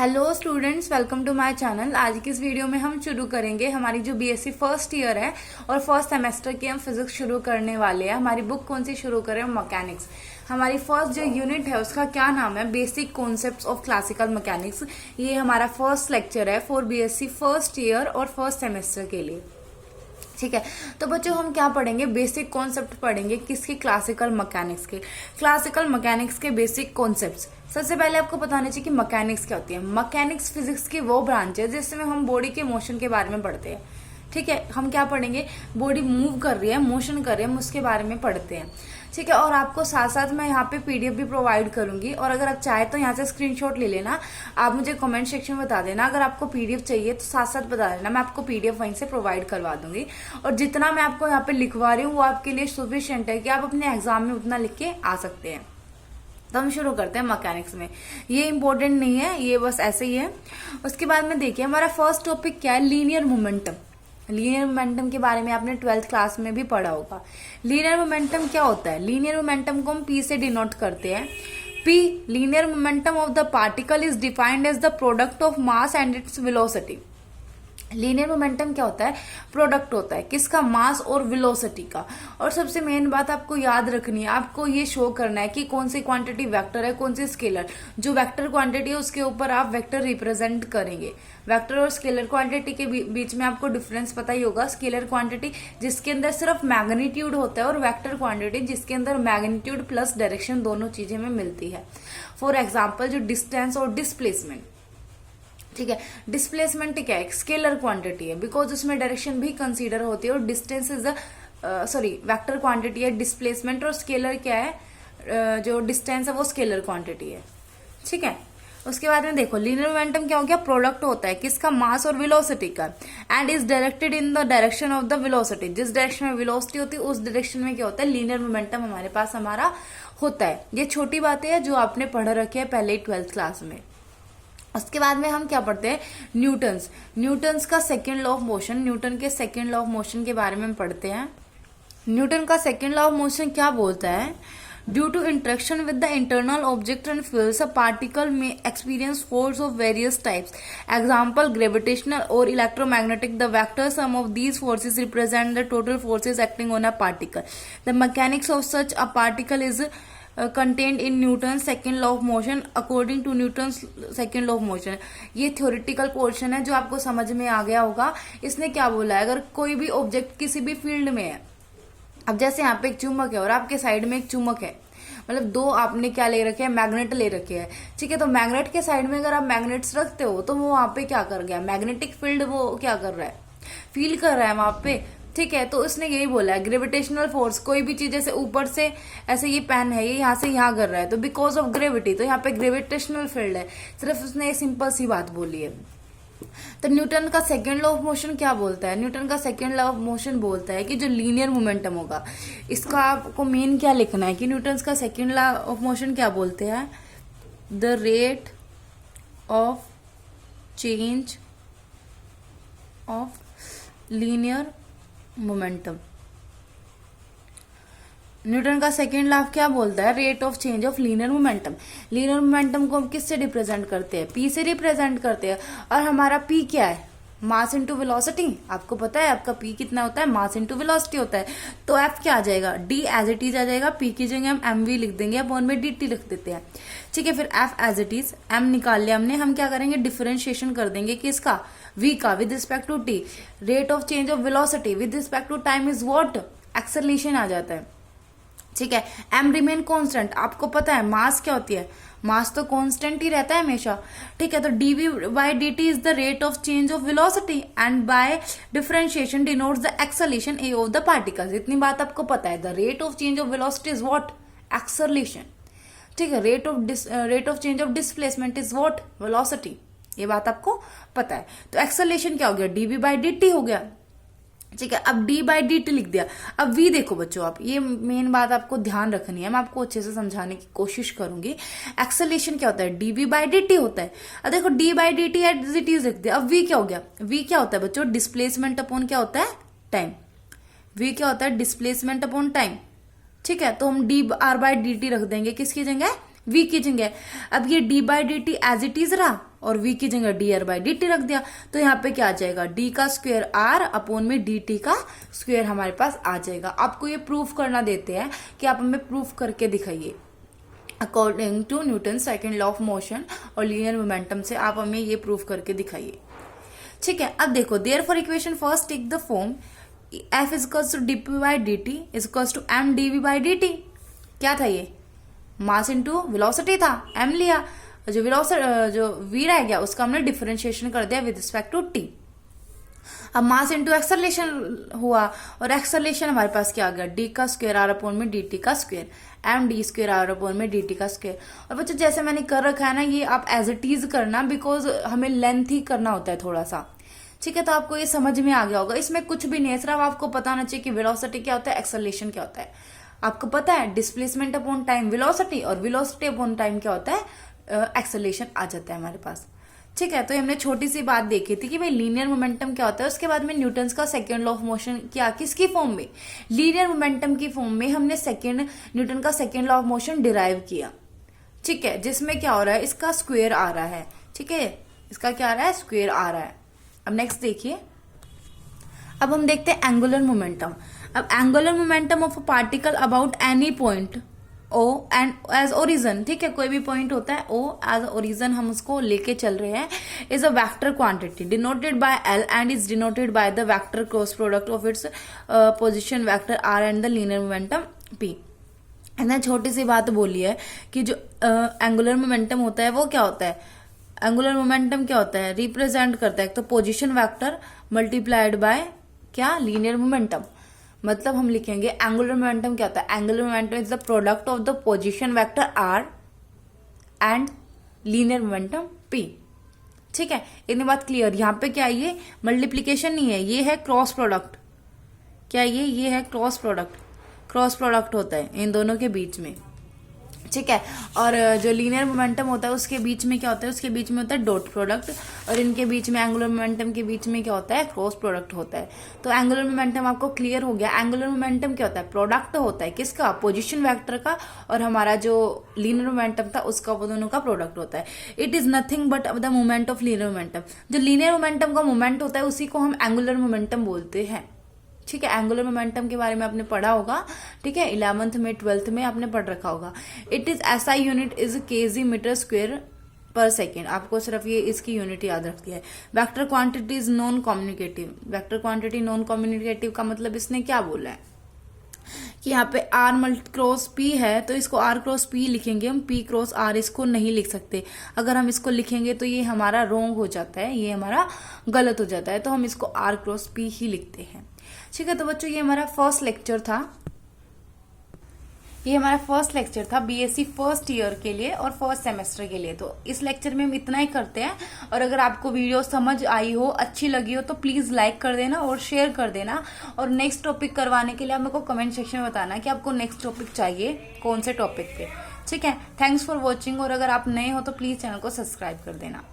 Hello students, welcome to my channel. आज की इस वीडियो में हम शुरू करेंगे हमारी जो बीएससी फर्स्ट ईयर है और फर्स्ट सेमेस्टर की हम फिजिक्स शुरू करने वाले हैं। हमारी बुक कौन सी शुरू करें? मैकेनिक्स। हमारी फर्स्ट जो यूनिट है उसका क्या नाम है? Basic concepts of classical mechanics. ये हमारा फर्स्ट लेक्चर है फॉर बीएससी फर्स्ट ईयर और फर्स्ट सेमेस्टर के लिए। ठीक है, तो बच्चों हम क्या पढ़ेंगे? बेसिक कॉन्सेप्ट पढ़ेंगे। किसकी? क्लासिकल मैकेनिक्स के। क्लासिकल मैकेनिक्स के बेसिक कॉन्सेप्ट्स। सबसे पहले आपको बताना चाहिए कि मैकेनिक्स क्या होती है। मैकेनिक्स फिजिक्स की वो ब्रांच है जिसमें हम बॉडी के मोशन के बारे में पढ़ते हैं। ठीक है, हम क्या पढ़ेंगे? बॉडी मूव कर रही है, मोशन कर रही है, हम उसके बारे में पढ़ते हैं। ठीक है, और आपको साथ साथ मैं यहाँ पे पीडीएफ भी प्रोवाइड करूंगी, और अगर आप चाहे तो यहाँ से स्क्रीनशॉट ले लेना। आप मुझे कमेंट सेक्शन में बता देना अगर आपको पीडीएफ चाहिए, तो साथ साथ बता देना, मैं आपको पीडीएफ वहीं से प्रोवाइड करवा दूंगी। और जितना मैं आपको यहाँ पे लिखवा रही हूँ वो आपके लिए सफिशिएंट है कि आप अपने एग्जाम में उतना लिख के आ सकते हैं। तो हम शुरू करते हैं मैकेनिक्स में। ये इंपॉर्टेंट नहीं है, ये बस ऐसे ही है। उसके बाद में देखिए हमारा फर्स्ट टॉपिक क्या है? Linear momentum. लीनियर मोमेंटम के बारे में आपने 12th क्लास में भी पढ़ा होगा। लीनियर मोमेंटम क्या होता है? लीनियर मोमेंटम को हम पी से डिनोट करते हैं। P, linear momentum of the particle is defined as the product of mass and its velocity. Linear momentum क्या होता है? प्रोडक्ट होता है किसका? मास और वेलोसिटी का। और सबसे मेन बात आपको याद रखनी है, आपको ये शो करना है कि कौन सी क्वांटिटी वेक्टर है, कौन सी स्केलर। जो वेक्टर क्वांटिटी है उसके ऊपर आप वेक्टर रिप्रेजेंट करेंगे। वेक्टर और स्केलर क्वांटिटी के बीच में आपको डिफरेंस पता ही होगा। स्केलर क्वांटिटी जिसके अंदर सिर्फ मैग्नीट्यूड होता है, और वेक्टर क्वांटिटी जिसके अंदर मैग्नीट्यूड प्लस डायरेक्शन दोनों चीजें में मिलती है। फॉर एग्जाम्पल जो डिस्टेंस और डिस्प्लेसमेंट। ठीक है, डिस्प्लेसमेंट क्या है? स्केलर क्वांटिटी है, बिकॉज उसमें डायरेक्शन भी कंसीडर होती है। और डिस्टेंस इज वेक्टर क्वांटिटी है डिस्प्लेसमेंट, और स्केलर क्या है? जो डिस्टेंस है वो स्केलर क्वांटिटी है। ठीक है, उसके बाद में देखो लीनियर मोमेंटम क्या हो गया? प्रोडक्ट होता है किसका? मास और वेलोसिटी का। And is directed in the direction of the velocity. जिस डायरेक्शन में वेलोसिटी होती है उस डायरेक्शन में क्या होता है? लीनियर मोमेंटम हमारे पास हमारा होता है। ये छोटी बातें हैं जो आपने पढ़ रखी है पहले ही 12th क्लास में। उसके बाद में हम क्या पढ़ते हैं? न्यूटन्स का second law of motion. Newton के सेकेंड लॉ ऑफ मोशन के बारे में हम पढ़ते हैं। न्यूटन का सेकेंड लॉ ऑफ मोशन क्या बोलता है? Due to interaction with the internal object and fields a particle में experience force of various types. Example gravitational और electromagnetic. The vector sum of these forces represent the total forces acting on a particle. The mechanics of such a particle is contained in Newton second law of motion according to Newton second law of motion. ये theoretical portion है जो आपको समझ में आ गया होगा। इसने क्या बोला है? अगर कोई भी ऑब्जेक्ट किसी भी फील्ड में है, अब जैसे यहाँ पे एक चुम्बक है और आपके साइड में एक चुम्बक है, मतलब दो आपने क्या ले रखे हैं? मैग्नेट ले रखे हैं। ठीक है, तो मैग्नेट के साइड में अगर आप मैग्नेट्स रखते हो तो वो वहां पे क्या कर गया? मैग्नेटिक फील्ड वो क्या कर रहा है? फील कर रहा है वहां पे। ठीक है, तो उसने यही बोला है ग्रेविटेशनल फोर्स। कोई भी चीज जैसे ऊपर से ऐसे ये पेन है, ये यहाँ से यहाँ कर रहा है, तो बिकॉज ऑफ ग्रेविटी, तो यहाँ पे ग्रेविटेशनल फील्ड है। सिर्फ उसने ये सिंपल सी बात बोली है। तो न्यूटन का सेकेंड लॉ ऑफ मोशन क्या बोलता है? न्यूटन का सेकेंड लॉ ऑफ मोशन बोलता है कि जो लीनियर मोमेंटम होगा, इसका आपको मेन क्या लिखना है कि न्यूटन का सेकेंड लॉ ऑफ मोशन क्या बोलते हैं? The rate of change of linear momentum. Newton का सेकेंड लॉ क्या बोलता है? Rate of change of linear momentum. Linear momentum को हम किससे रिप्रेजेंट करते हैं? पी से रिप्रेजेंट करते हैं। और हमारा पी क्या है? Mass into velocity. आपको पता है आपका पी कितना होता है? मास इंटू वेलोसिटी होता है। तो एफ क्या आ जाएगा? डी एज इट इज आ जाएगा। पी की जगह हम एम वी लिख देंगे, अपॉन में डी टी लिख देते हैं। ठीक है, फिर F as it is, M निकाल लिया हमने। हम क्या करेंगे? डिफरेंशिएशन कर देंगे किसका? वी का, with respect to T. Rate of change of velocity with respect to time is what? Acceleration आ जाता है। ठीक है, एम रिमेन कांस्टेंट। आपको पता है मास क्या होती है? मास तो कांस्टेंट ही रहता है हमेशा। ठीक है, तो D V by D T is the rate of change of velocity and by differentiation denotes the acceleration A of the particles. इतनी बात आपको पता है। The rate of change of velocity is what? Acceleration. ठीक है, rate of change of displacement is what? Velocity. ये बात आपको पता है। तो एक्सेलरेशन क्या हो गया? डीवी बाई डी टी हो गया। ठीक है, अब d बाई डी टी लिख दिया। अब v देखो बच्चों, आप ये मेन बात आपको ध्यान रखनी है, मैं आपको अच्छे से समझाने की कोशिश करूंगी। एक्सेलरेशन क्या होता है? dv बाई डी टी होता है। अब देखो d by D T as it is लिख दिया। अब v क्या हो गया? v क्या होता है बच्चों? डिस्प्लेसमेंट अपॉन क्या होता है? टाइम। v क्या होता है? Displacement upon time. ठीक है, तो हम D R by D T रख देंगे किसकी जगह? v की जगह। अब ये d by D T as it is रहा और v की जगह dr बाई डी टी रख दिया, तो यहाँ पे क्या आ जाएगा, d का स्क्वायर r अपॉन में dt का स्क्वायर हमारे पास आ जाएगा। आपको ये प्रूफ करना देते हैं कि आप हमें प्रूफ करके दिखाइए according to Newton second law of motion और लीनियर मोमेंटम से आप हमें ये प्रूफ करके दिखाइए। ठीक है, अब देखो therefore equation first take the form f is equals to dp by dt is equals to m dv by dt। क्या था ये, मास इनटू वेलोसिटी था, m लिया, जो v रह गया उसका हमने डिफरेंशिएशन कर दिया विद रिस्पेक्ट टू t। अब मास इनटू एक्सेलरेशन हुआ और एक्सेलरेशन हमारे पास क्या आ गया, d का स्क्वायर r अपॉन में dt का square, m d square r upon में dt का स्क्वायर। और बच्चों जैसे मैंने कर रखा है ना, ये आप एज इट इज करना, बिकॉज हमें लेंथ ही करना होता है थोड़ा सा। ठीक है, तो आपको ये समझ में आ गया होगा, इसमें कुछ भी नहीं है, सिर्फ आपको पता होना चाहिए कि वेलोसिटी क्या होता है, एक्सेलरेशन क्या होता है। आपको पता है डिस्प्लेसमेंट अपॉन टाइम वेलोसिटी और वेलोसिटी अपॉन टाइम क्या होता है, एक्सेलरेशन आ जाता है हमारे पास। ठीक है, तो हमने छोटी सी बात देखी थी कि भाई लीनियर मोमेंटम क्या होता है। उसके बाद में न्यूटन का सेकंड लॉ ऑफ मोशन क्या, किसकी फॉर्म में, लीनियर मोमेंटम की फॉर्म में हमने न्यूटन का second law of motion derive किया। ठीक है, जिसमें क्या हो रहा है, इसका स्क्वायर आ रहा है। ठीक है, इसका क्या आ रहा है, स्क्वायर आ रहा है। अब नेक्स्ट देखिए, अब हम देखते हैं एंगुलर मोमेंटम। अब angular momentum of a particle about any point O and as origin. ठीक है, कोई भी पॉइंट होता है ओ एज ओरिजन, हम उसको लेके चल रहे हैं, is a vector quantity denoted by L and is denoted by the vector cross product of its position vector R and the linear momentum P. मैंने छोटी सी बात बोली है कि जो एंगुलर मोमेंटम होता है वो क्या होता है, एंगुलर मोमेंटम क्या होता है, रिप्रेजेंट करता है तो पोजीशन वेक्टर मल्टीप्लाइड बाय क्या, लीनियर मोमेंटम। मतलब हम लिखेंगे एंगुलर मोमेंटम क्या होता है, angular momentum is the product of the position vector R and linear momentum P. ठीक है, इतनी बात क्लियर। यहाँ पे क्या है, ये मल्टीप्लीकेशन नहीं है, ये है क्रॉस प्रोडक्ट। क्या ये है क्रॉस प्रोडक्ट, क्रॉस प्रोडक्ट होता है इन दोनों के बीच में। ठीक है, और जो लीनियर मोमेंटम होता है उसके बीच में क्या होता है, उसके बीच में होता है डॉट प्रोडक्ट, और इनके बीच में एंगुलर मोमेंटम के बीच में क्या होता है, क्रॉस प्रोडक्ट होता है। तो एंगुलर मोमेंटम आपको क्लियर हो गया। एंगुलर मोमेंटम क्या होता है, प्रोडक्ट होता है किसका, पोजीशन वेक्टर का, और हमारा जो लीनियर मोमेंटम था उसका, वो दोनों का प्रोडक्ट होता है। It is nothing but the moment of linear momentum. जो लीनियर मोमेंटम का मोमेंट होता है उसी को हम एंगुलर मोमेंटम बोलते हैं। ठीक है, एंगुलर मोमेंटम के बारे में आपने पढ़ा होगा। ठीक है, 11th में 12th में आपने पढ़ रखा होगा। It is SI unit is KG metre square per second. आपको सिर्फ ये इसकी यूनिट याद रखती है। Vector quantity is non communicative. Vector quantity non communicative का मतलब इसने क्या बोला है कि यहाँ पे आर मल्टी क्रॉस पी है, तो इसको आर क्रॉस पी लिखेंगे हम, पी क्रॉस आर इसको नहीं लिख सकते। अगर हम इसको लिखेंगे तो ये हमारा रॉन्ग हो जाता है, ये हमारा गलत हो जाता है, तो हम इसको आर क्रॉस पी ही लिखते हैं। ठीक है, तो बच्चों ये हमारा फर्स्ट लेक्चर था, ये हमारा फर्स्ट लेक्चर था बीएससी फर्स्ट ईयर के लिए और फर्स्ट सेमेस्टर के लिए। तो इस लेक्चर में हम इतना ही करते हैं, और अगर आपको वीडियो समझ आई हो, अच्छी लगी हो, तो प्लीज लाइक कर देना और शेयर कर देना। और नेक्स्ट टॉपिक करवाने के लिए आप मेरे को कमेंट सेक्शन में बताना कि आपको नेक्स्ट टॉपिक चाहिए कौन से टॉपिक पे। ठीक है, थैंक्स फॉर वॉचिंग, और अगर आप नए हो तो प्लीज चैनल को सब्सक्राइब कर देना।